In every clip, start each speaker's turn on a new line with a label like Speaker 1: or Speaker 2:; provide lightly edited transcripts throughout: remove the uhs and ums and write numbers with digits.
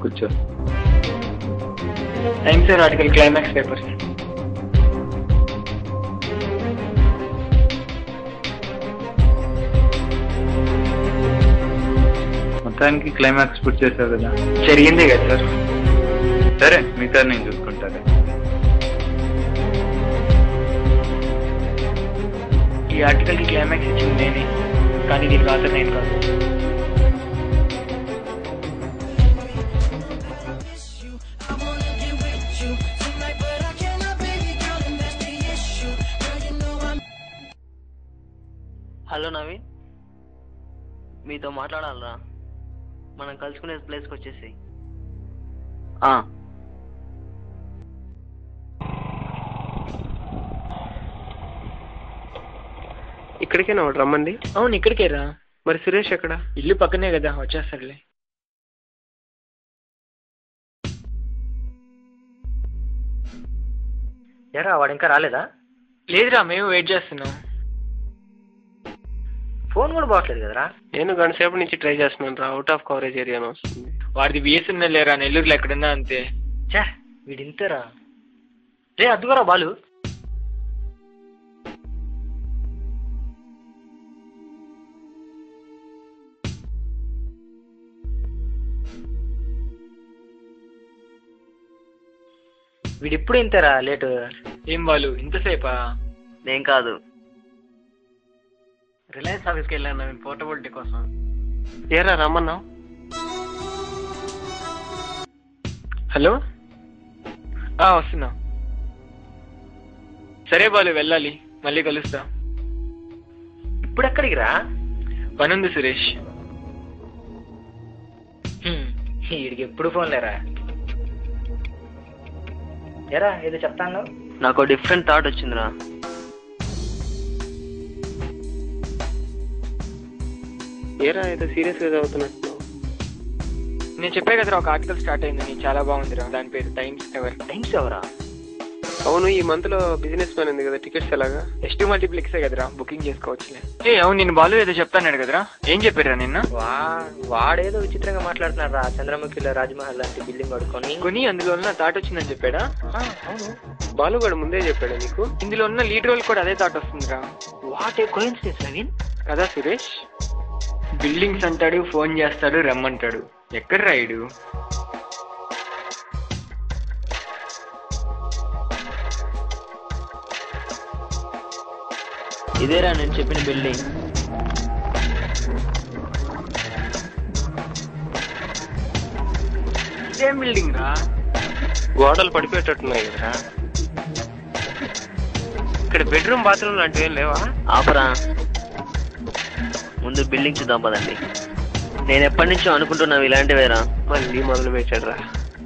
Speaker 1: కూర్చో.
Speaker 2: Times sir article climax papers.
Speaker 1: మొత్తానికి climax పూర్తి చేశావు కదా.
Speaker 2: జరిగిందే కదా సార్.
Speaker 1: సరే మిగతా నేను చూసుకుంటాను.
Speaker 2: ఈ ఆర్టికల్కి క్లైమాక్స్ ఇచ్చింది నేనే, కానీ దీనికి ఆన్సర్ నేను కాదు.
Speaker 3: హలో నవీన్, మీతో మాట్లాడాలరా. మనం కలుసుకునే ప్లేస్కి వచ్చేసి.
Speaker 4: ఇక్కడికేనా వాడు రమ్మంది?
Speaker 2: అవును ఇక్కడికే రా.
Speaker 4: మరి సురేష్ ఎక్కడ?
Speaker 2: ఇల్లు పక్కనే కదా, వచ్చేస్తాడులే.
Speaker 3: ఎరా వాడు ఇంకా రాలేదా?
Speaker 2: లేదురా, మేము వెయిట్ చేస్తున్నాం.
Speaker 3: ఫోన్ కూడా బాగట్లేదు కదరా.
Speaker 4: నేను గంట సేపటి నుంచి ట్రై చేస్తున్నాను రా, అవుట్ ఆఫ్ కవరేజ్ ఏరియా అని వస్తుంది.
Speaker 2: వాడిది బిఎస్ఎన్ఎల్ లేరా, నెల్లూరులో ఎక్కడున్నా అంతే.
Speaker 3: చా వీడింతేరా. రే అద్దుకోరా బాలు. వీడిప్పుడు ఇంతేరా లేటు.
Speaker 2: ఏం బాలు ఇంతసేపా?
Speaker 3: నేను కాదు,
Speaker 2: రిలయన్స్ ఆఫీస్కి వెళ్ళాను పోర్టబిలిటీ కోసం.
Speaker 4: ఏరా రమ్మన్నావు?
Speaker 2: హలో, వస్తున్నా. సరే బాలు వెళ్ళాలి, మళ్ళీ కలుస్తా.
Speaker 3: ఇప్పుడు ఎక్కడికి రా?
Speaker 2: పనుంది సురేష్.
Speaker 3: వీడికి ఎప్పుడు ఫోన్ లేరా. ఎరా ఏదో చెప్తాను. నాకు డిఫరెంట్ థాట్ వచ్చిందిరా.
Speaker 4: ఏరా ఏదో సీరియస్గా చదువుతున్నట్టు.
Speaker 2: నేను చెప్పే కదరా, ఒక ఆర్టికల్ స్టార్ట్ అయిందని, చాలా బాగుందిరా. దాని పేరు టైమ్స్ ఎవర్.
Speaker 3: టైమ్స్ ఎవరా?
Speaker 4: అవును, ఈ మంత్ లో బిజినెస్ ప్లాన్ ఉంది కదా, టికెట్స్ ఎలాగా?
Speaker 2: ఎస్టీ మల్టీప్లెక్సే కదరా, బుకింగ్ చేసుకోవచ్చులే. అవును నేను బాలు ఏదో చెప్తాన్నాడు కదరా, ఏం చెప్పారా నిన్న?
Speaker 3: వాడేదో విచిత్రంగా మాట్లాడుతున్నాడు రా. చంద్రముఖిలో రాజ్మహల్ లాంటి బిల్డింగ్ కొని
Speaker 2: అందులో ఉన్న థాట్ వచ్చిందని చెప్పాడా?
Speaker 3: అవును,
Speaker 4: బాలుగాడు ముందే చెప్పాడా నీకు?
Speaker 2: ఇందులో ఉన్న లీడ్ రోల్ కూడా అదే థాట్ వస్తుందిరా.
Speaker 3: What a coincidence Naveen.
Speaker 2: కదా సురేష్, బిల్డింగ్స్ అంటాడు, ఫోన్ చేస్తాడు, రమ్మంటాడు. ఎక్కడ రాయుడు?
Speaker 3: ఇదేరా నేను చెప్పిన బిల్డింగ్.
Speaker 2: ఇదేం బిల్డింగ్ రా?
Speaker 4: గోడలు పడిపోయేటట్టున్నాయి కదా. ఇక్కడ బెడ్రూమ్ బాత్రూమ్ లాంటివి ఏం లేవా?
Speaker 3: ఆపరా, ముందు బిల్డింగ్ చూద్దాం పదండి. నేను ఎప్పటి నుంచో అనుకుంటున్నావు ఇలాంటివేరా.
Speaker 4: మళ్ళీ మొదలు పెట్టాడు రా.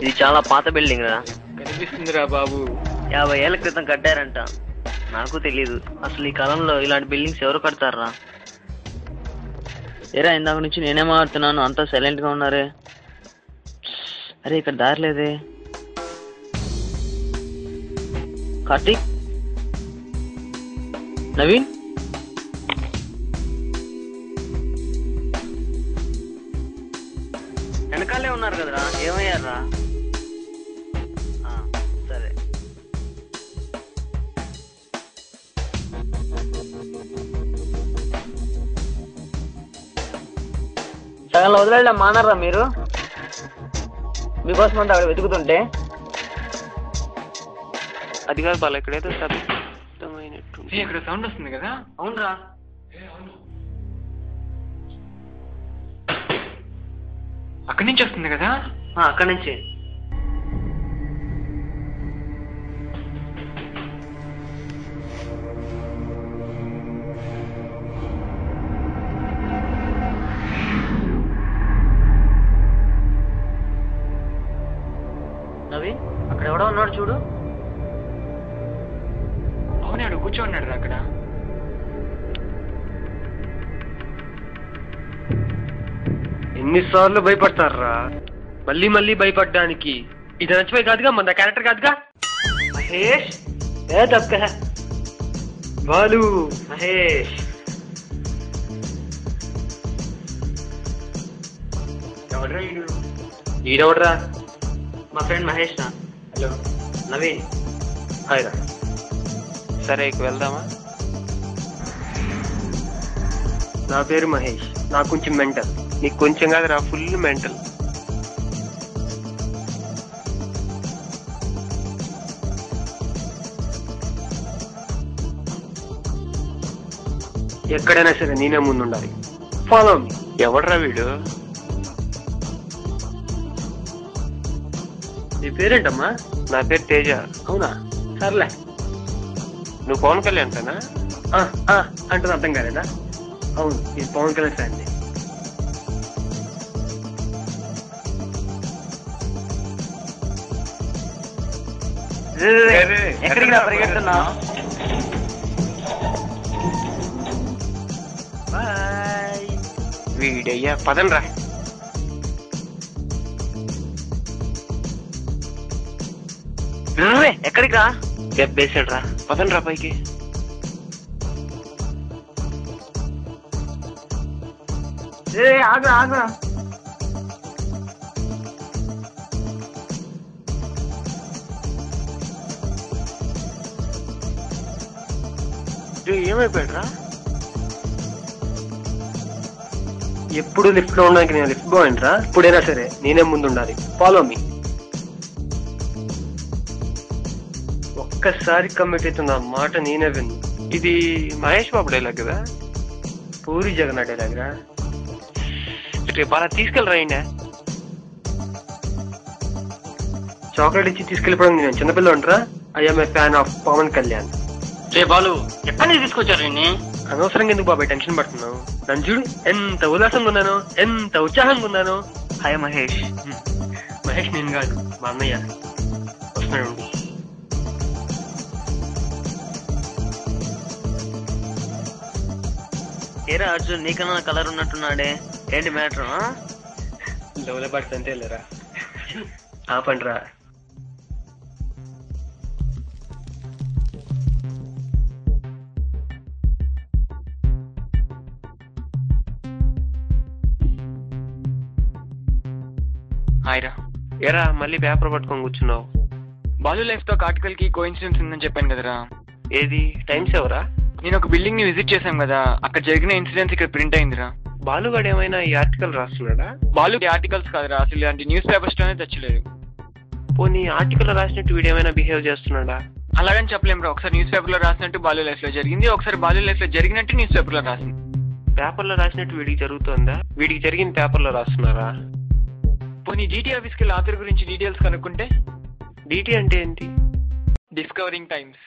Speaker 3: ఇది చాలా పాత బిల్డింగ్ రా.
Speaker 2: కనిపిస్తుందిరా బాబు,
Speaker 3: 50 ఏళ్ల క్రితం కట్టారంట. నాకు తెలీదు అసలు ఈ కాలంలో ఇలాంటి బిల్డింగ్స్ ఎవరు కడతారా. ఏరా ఇందాక నుంచి నేనే మాట్లాడుతున్నాను, అంతా సైలెంట్ గా ఉన్నారే. అరే ఇక్కడ దారి లేదే. కార్తీక్, నవీన్, వెనకాలే ఉన్నారు కదరా, ఏమయ్యారా? సరే. సగంలో వదిలేయడం మానరా మీరు? మీకోసం అంతా అక్కడ వెతుకుతుంటే.
Speaker 4: అది కాదు బాల, ఇక్కడేదో శబ్దమైనట్టు.
Speaker 2: ఇక్కడ సౌండ్ వస్తుంది కదా.
Speaker 3: అవునరా,
Speaker 2: అక్కడి నుంచి వస్తుంది కదా.
Speaker 3: అక్కడి నుంచి. నవీన్ అక్కడ ఎవడో ఉన్నాడు చూడు.
Speaker 2: అవునాడు, కూర్చోన్నాడు రా అక్కడ.
Speaker 4: ఎన్నిసార్లు భయపడతారా, మళ్ళీ మళ్ళీ భయపడ్డానికి. ఇది నచ్చిపోయి కాదుగా, మన క్యారెక్టర్ కాదుగా.
Speaker 3: మహేష్ ఏ తప్ప బాలు. మహేష్
Speaker 2: ఎవడ్రా వీడు?
Speaker 4: ఈడెవడరా?
Speaker 3: మా ఫ్రెండ్ మహేష్ రా.
Speaker 4: హలో
Speaker 3: నవీన్.
Speaker 4: హాయ్ రా.
Speaker 5: సరే ఇక వెళ్దామా?
Speaker 4: నా పేరు మహేష్. నాకు కొంచెం మెంటల్.
Speaker 5: నీకు కొంచెం కాదురా, ఫుల్ మెంటల్.
Speaker 4: ఎక్కడైనా సరే నేనే ముందు ఉండాలి. Follow me.
Speaker 5: ఎవడ్రా వీడు?
Speaker 4: నీ పేరేంటమ్మా?
Speaker 5: నా పేరు తేజ.
Speaker 4: అవునా, సర్లే.
Speaker 5: నువ్వు పవన్ కళ్యాణ్ కదా?
Speaker 4: అంటే అర్థం కాలేదా? అవును, ఇది పవన్ కళ్యాణ్ ఫ్యాన్.
Speaker 3: ఎక్కడికి రా పరిగెడుతున్నా?
Speaker 5: వీడయ్యా పదండ్రా.
Speaker 3: ఎక్కడికి రా?
Speaker 5: దెబ్బేసాడ్రా, పదండ్రా పైకి.
Speaker 3: ఆగ్రా ఆగ్రా.
Speaker 5: ఏమైపోయాడ్రా?
Speaker 4: ఎప్పుడు లిఫ్ట్ లో ఉండడానికి నేను లిఫ్ట్ బాయ్ రా. ఇప్పుడైనా సరే నేనే ముందు ఉండాలి. Follow me. ఒక్కసారి కమిట్ అవుతున్న మాట నేనే విన్ను.
Speaker 5: ఇది మహేష్ బాబు డైలాగ్ కదా?
Speaker 4: పూరి జగన్నాథ్ డైలాగ్ రా.
Speaker 5: రేపు అలా తీసుకెళ్ళరా. అయినా
Speaker 4: చాక్లెట్ ఇచ్చి తీసుకెళ్ళిపోవడం నేను చిన్నపిల్ల ఉంటారా? I'm a fan of Pawan Kalyan.
Speaker 2: రే బాలు, ఎక్కడి నుంచి తీసుకొచ్చారు నిన్ను?
Speaker 4: అనవసరంగా ఎందుకు బాబాయ్ టెన్షన్ పడుతున్నావు? నన్ను చూడు, ఎంత ఉల్లాసంగా ఉన్నాను, ఎంత ఉత్సాహంగా ఉన్నాను.
Speaker 3: హాయ్ మహేష్.
Speaker 4: మహేష్ నేను కాదు, మా అన్నయ్య వస్తున్నాడు.
Speaker 3: ఏరా అర్జున్, నీకన్నా కలర్ ఉన్నట్టున్నాడే, ఏంటి మ్యాటర్?
Speaker 4: లోల పడితే అంతే లేరా. ఆపండ్రా.
Speaker 5: హాయ్రా. ఏరా మళ్ళీ పేపర్ పట్టుకొని కూర్చున్నావు?
Speaker 2: బాలు లైఫ్ తో ఆర్టికల్ కి కోఇన్సిడెన్స్ ఉందని చెప్పాను కదరా.
Speaker 5: ఏది? టైమ్స్ ఎవరా?
Speaker 2: నేను ఒక బిల్డింగ్ ని విజిట్ చేశాం కదా, అక్కడ జరిగిన ఇన్సిడెంట్స్ ఇక్కడ ప్రింట్ అయిందిరా.
Speaker 5: బాలుగాడు ఏమైనా ఈ ఆర్టికల్ రాస్తున్నాడా?
Speaker 2: బాలు ఆర్టికల్స్ కాదురా, అసలు ఇలాంటి న్యూస్ పేపర్స్ లోనే తెచ్చలేదు.
Speaker 5: పోనీ ఆర్టికల్ రాసినట్టు వీడు ఏమైనా బిహేవ్ చేస్తున్నాడా?
Speaker 2: అలాగని చెప్పలేం రా. ఒకసారి న్యూస్ పేపర్ లో రాసినట్టు బాలు లైఫ్ లో జరిగింది, ఒకసారి బాలు లైఫ్ లో జరిగినట్టు న్యూస్ పేపర్ లో రాసింది.
Speaker 5: పేపర్ లో రాసినట్టు వీడికి జరుగుతుందా? వీడికి జరిగిన పేపర్ లో రాస్తున్నారా?
Speaker 2: పోనీ డీటీ ఆఫీస్కి వెళ్ళి ఆథర్ గురించి డీటెయిల్స్ కనుక్కుంటే?
Speaker 5: డీటీ అంటే ఏంటి?
Speaker 2: Discovering Times.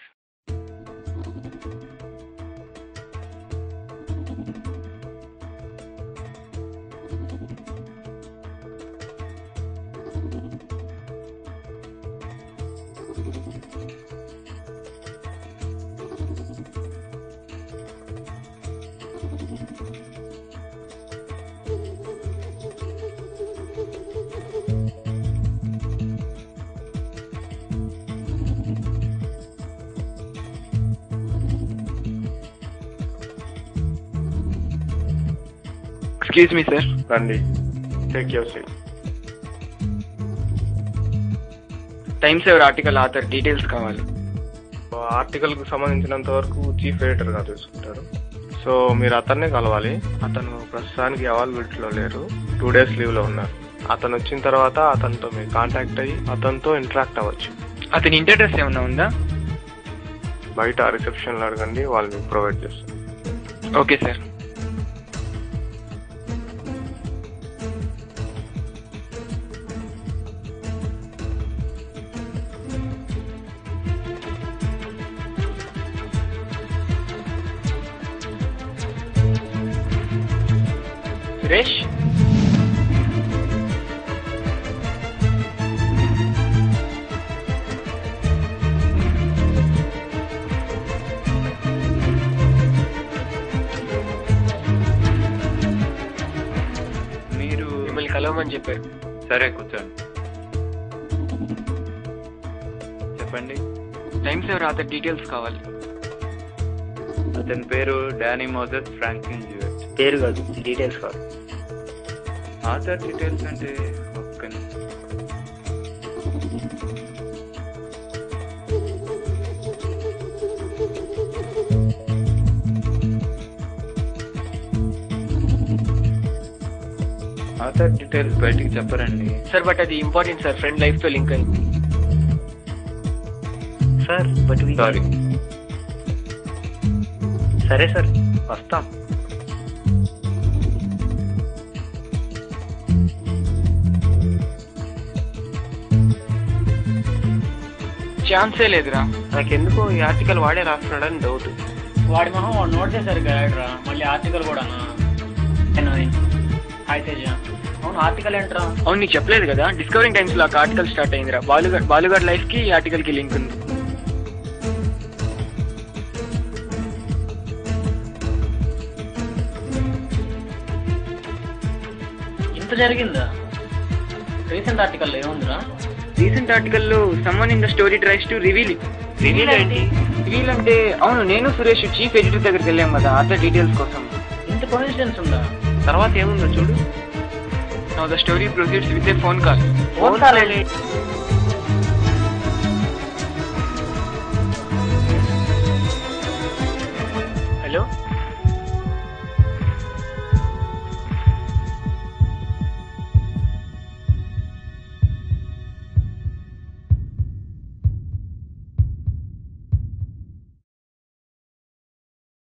Speaker 2: Excuse me sir.
Speaker 6: రండి, టేక్ యువర్ సీట్.
Speaker 2: టైమ్స్ ఎవర్ ఆర్టికల్ ఆథర్ డీటెయిల్స్ కావాలి.
Speaker 6: ఆర్టికల్కు సంబంధించినంత వరకు చీఫ్ ఎడిటర్ గారు చూసుకుంటారు. సో మీరు అతన్నే కలవాలి. అతను ప్రస్తుతానికి అవైలబిలిటీలో లేరు, 2 days లీవ్లో ఉన్నారు. అతను వచ్చిన తర్వాత అతనితో మీరు కాంటాక్ట్ అయ్యి అతనితో ఇంటరాక్ట్ అవ్వచ్చు.
Speaker 2: అతని ఇంటి అడ్రస్ ఏమన్నా ఉందా?
Speaker 6: బయట రిసెప్షన్లో అడగండి, వాళ్ళు మీకు ప్రొవైడ్ చేస్తారు.
Speaker 2: Okay sir. సురేష్,
Speaker 1: మీరు
Speaker 4: మిమ్మల్ని కలవమని చెప్పారు.
Speaker 1: సరే కూర్చోండి. చెప్పండి.
Speaker 2: టైమ్స్ ఎవర్ ఆథర్ డీటెయిల్స్ కావాలి.
Speaker 1: అతని పేరు డానీ మోజెస్ ఫ్రాంక్లిన్ జ్యూయట్.
Speaker 4: పేరు కాదు, డీటెయిల్స్ కాదు.
Speaker 1: ఆథర్ డీటెయిల్స్ అంటే ఒక్క నిమిషం. ఆథర్ డీటెయిల్స్ బయటికి చెప్పరండి.
Speaker 2: సార్ బట్ అది ఇంపార్టెంట్ సార్, ఫ్రెండ్ లైఫ్ తో లింక్ అయింది.
Speaker 3: Sir but
Speaker 1: sorry.
Speaker 3: సరే సార్ వస్తాం.
Speaker 2: ఛాన్సే లేదురా.
Speaker 5: నాకెందుకో ఈ ఆర్టికల్ వాడే రాస్తున్నాడని డౌట్.
Speaker 7: వాడి మొహం వాడు నోట్ చేశారు గైడ్రా, మళ్ళీ ఆర్టికల్ కూడానా? హాయ్ తేజ. అవును ఆర్టికల్ ఏంట్రా?
Speaker 2: అవును నీకు చెప్పలేదు కదా, డిస్కవరింగ్ టైమ్స్ లో ఆర్టికల్ స్టార్ట్ అయిందిరా. బాలుగాడ్ లైఫ్ కి ఈ ఆర్టికల్ కి లింక్ ఉంది.
Speaker 7: ఇంత జరిగిందా? రీసెంట్ ఆర్టికల్లో ఏముందిరా?
Speaker 2: రీసెంట్ ఆర్టికల్లో someone in the story tries to reveal it.
Speaker 7: Reveal ఏంటి?
Speaker 2: రివీల్ అంటే అవును నేను సురేష్ చీఫ్ ఎడిటర్ దగ్గరికి వెళ్ళాం కదా ఆథర్ డీటెయిల్స్ కోసం.
Speaker 7: ఇంత కోఇన్సిడెన్స్ ఉందా?
Speaker 5: తర్వాత ఏముందో చూడు.
Speaker 2: Now the story proceeds with a phone call.
Speaker 7: Phone call ఏంటి?